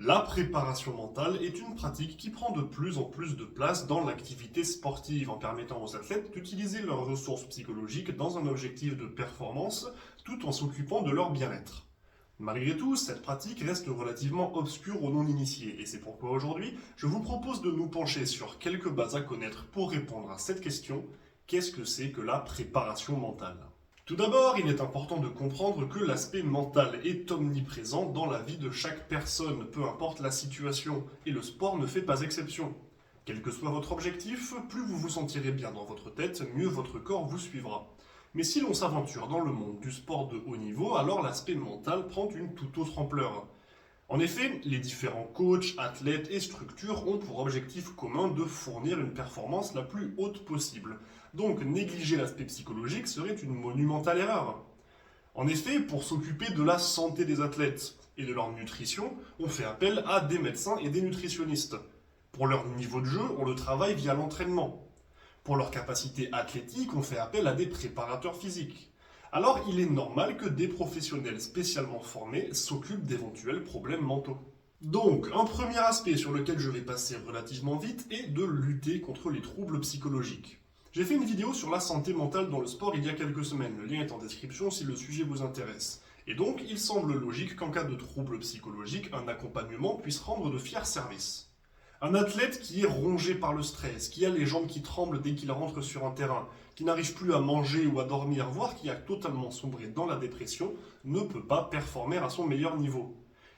La préparation mentale est une pratique qui prend de plus en plus de place dans l'activité sportive en permettant aux athlètes d'utiliser leurs ressources psychologiques dans un objectif de performance tout en s'occupant de leur bien-être. Malgré tout, cette pratique reste relativement obscure aux non-initiés et c'est pourquoi aujourd'hui, je vous propose de nous pencher sur quelques bases à connaître pour répondre à cette question: qu'est-ce que c'est que la préparation mentale ? Tout d'abord, il est important de comprendre que l'aspect mental est omniprésent dans la vie de chaque personne, peu importe la situation, et le sport ne fait pas exception. Quel que soit votre objectif, plus vous vous sentirez bien dans votre tête, mieux votre corps vous suivra. Mais si l'on s'aventure dans le monde du sport de haut niveau, alors l'aspect mental prend une toute autre ampleur. En effet, les différents coachs, athlètes et structures ont pour objectif commun de fournir une performance la plus haute possible. Donc négliger l'aspect psychologique serait une monumentale erreur. En effet, pour s'occuper de la santé des athlètes et de leur nutrition, on fait appel à des médecins et des nutritionnistes. Pour leur niveau de jeu, on le travaille via l'entraînement. Pour leur capacité athlétique, on fait appel à des préparateurs physiques. Alors il est normal que des professionnels spécialement formés s'occupent d'éventuels problèmes mentaux. Donc, un premier aspect sur lequel je vais passer relativement vite est de lutter contre les troubles psychologiques. J'ai fait une vidéo sur la santé mentale dans le sport il y a quelques semaines, le lien est en description si le sujet vous intéresse. Et donc, il semble logique qu'en cas de troubles psychologiques, un accompagnement puisse rendre de fiers services. Un athlète qui est rongé par le stress, qui a les jambes qui tremblent dès qu'il rentre sur un terrain, qui n'arrive plus à manger ou à dormir, voire qui a totalement sombré dans la dépression, ne peut pas performer à son meilleur niveau.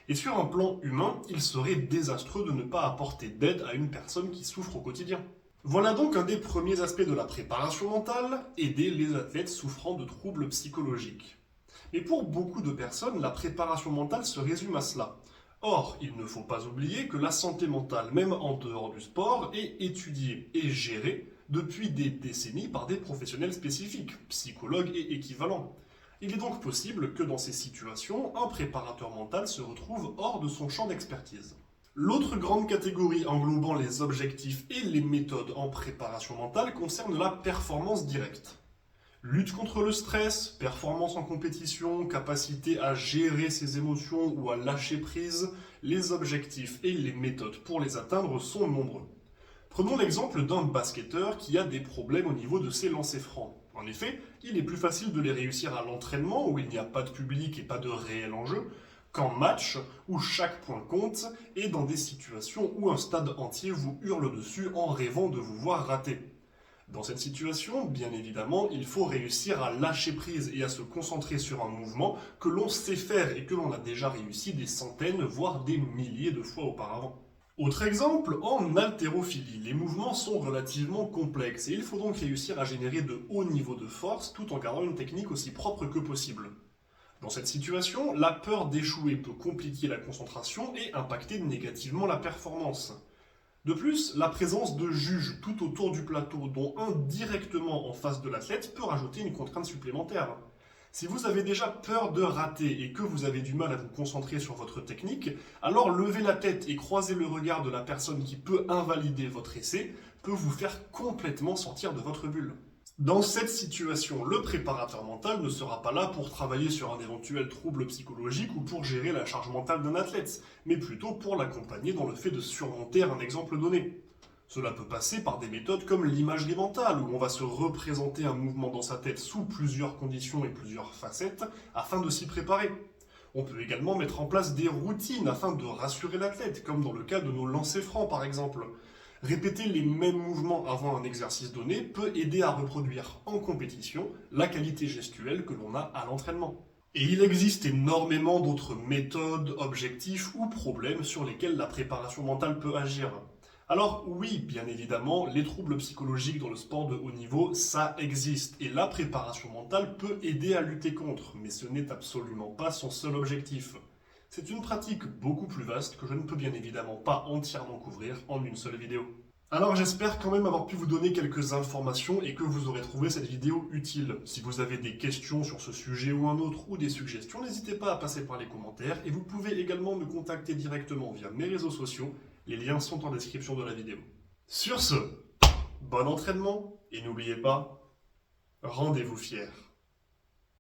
Et sur un plan humain, il serait désastreux de ne pas apporter d'aide à une personne qui souffre au quotidien. Voilà donc un des premiers aspects de la préparation mentale, aider les athlètes souffrant de troubles psychologiques. Mais pour beaucoup de personnes, la préparation mentale se résume à cela. Or, il ne faut pas oublier que la santé mentale, même en dehors du sport, est étudiée et gérée depuis des décennies par des professionnels spécifiques, psychologues et équivalents. Il est donc possible que dans ces situations, un préparateur mental se retrouve hors de son champ d'expertise. L'autre grande catégorie englobant les objectifs et les méthodes en préparation mentale concerne la performance directe. Lutte contre le stress, performance en compétition, capacité à gérer ses émotions ou à lâcher prise, les objectifs et les méthodes pour les atteindre sont nombreux. Prenons l'exemple d'un basketteur qui a des problèmes au niveau de ses lancers francs. En effet, il est plus facile de les réussir à l'entraînement où il n'y a pas de public et pas de réel enjeu, qu'en match où chaque point compte et dans des situations où un stade entier vous hurle dessus en rêvant de vous voir rater. Dans cette situation, bien évidemment, il faut réussir à lâcher prise et à se concentrer sur un mouvement que l'on sait faire et que l'on a déjà réussi des centaines, voire des milliers de fois auparavant. Autre exemple, en haltérophilie, les mouvements sont relativement complexes et il faut donc réussir à générer de hauts niveaux de force tout en gardant une technique aussi propre que possible. Dans cette situation, la peur d'échouer peut compliquer la concentration et impacter négativement la performance. De plus, la présence de juges tout autour du plateau, dont un directement en face de l'athlète, peut rajouter une contrainte supplémentaire. Si vous avez déjà peur de rater et que vous avez du mal à vous concentrer sur votre technique, alors lever la tête et croiser le regard de la personne qui peut invalider votre essai peut vous faire complètement sortir de votre bulle. Dans cette situation, le préparateur mental ne sera pas là pour travailler sur un éventuel trouble psychologique ou pour gérer la charge mentale d'un athlète, mais plutôt pour l'accompagner dans le fait de surmonter un exemple donné. Cela peut passer par des méthodes comme l'imagerie mentale, où on va se représenter un mouvement dans sa tête sous plusieurs conditions et plusieurs facettes afin de s'y préparer. On peut également mettre en place des routines afin de rassurer l'athlète, comme dans le cas de nos lancers francs par exemple. Répéter les mêmes mouvements avant un exercice donné peut aider à reproduire en compétition la qualité gestuelle que l'on a à l'entraînement. Et il existe énormément d'autres méthodes, objectifs ou problèmes sur lesquels la préparation mentale peut agir. Alors oui, bien évidemment, les troubles psychologiques dans le sport de haut niveau, ça existe. Et la préparation mentale peut aider à lutter contre, mais ce n'est absolument pas son seul objectif. C'est une pratique beaucoup plus vaste que je ne peux bien évidemment pas entièrement couvrir en une seule vidéo. Alors j'espère quand même avoir pu vous donner quelques informations et que vous aurez trouvé cette vidéo utile. Si vous avez des questions sur ce sujet ou un autre ou des suggestions, n'hésitez pas à passer par les commentaires et vous pouvez également me contacter directement via mes réseaux sociaux. Les liens sont en description de la vidéo. Sur ce, bon entraînement et n'oubliez pas, rendez-vous fiers.